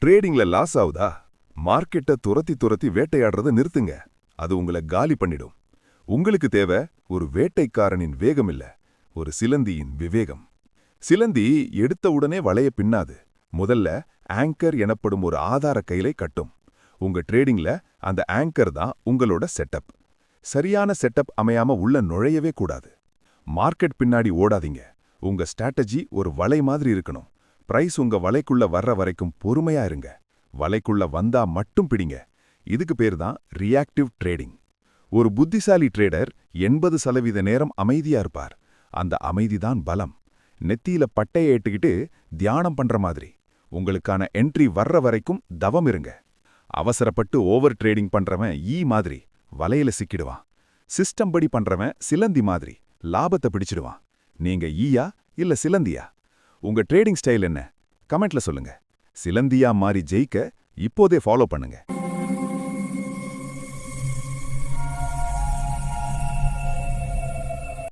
ட்ரேடிங்ல loss ஆகுதா? மார்க்கெட்டை துரத்தி துரத்தி வேட்டையாடுறத நிறுத்துங்க. அது உங்களை காலி பண்ணிடும். உங்களுக்கு தேவை ஒரு வேட்டைக்காரனின் வேகம் இல்ல, ஒரு சிலந்தியின் விவேகம். சிலந்தி எடுத்த உடனே வலைய பின்னாது. முதல்ல ஆங்கர் எனப்படும் ஒரு ஆதார கையிலை கட்டும். உங்க ட்ரேடிங்ல அந்த ஆங்கர் தான் உங்களோட செட்டப். சரியான செட்டப் அமையாம உள்ள நுழையவே கூடாது. மார்க்கெட் பின்னாடி ஓடாதீங்க. உங்க ஸ்ட்ராட்டஜி ஒரு வலை மாதிரி இருக்கணும். பிரைஸ் உங்க வலைக்குள்ள வர்ற வரைக்கும் பொறுமையா இருங்க. வலைக்குள்ள வந்தா மட்டும் பிடிங்க. இதுக்கு பேர் தான் ரியாக்டிவ் ட்ரேடிங். ஒரு புத்திசாலி ட்ரேடர் 80% நேரம் அமைதியா இருப்பார். அந்த அமைதிதான் பலம். நெத்தியில பட்டையை ஏட்டுக்கிட்டு தியானம் பண்ற மாதிரி. உங்களுக்கான என்ட்ரி வர்ற வரைக்கும் தவம் இருங்க. அவசரப்பட்டு ஓவர் ட்ரேடிங் பண்றவன் மாதிரி வலையில சிக்கிடுவான். சிஸ்டம் படி பண்றவன் சிலந்தி மாதிரி லாபத்தை பிடிச்சிடுவான். நீங்க இல்ல சிலந்தியா? உங்க ட்ரேடிங் ஸ்டைல் என்ன? கமெண்ட்ல சொல்லுங்க. சிலந்தியா மாறி ஜெயிக்க இப்போதே ஃபாலோ பண்ணுங்க.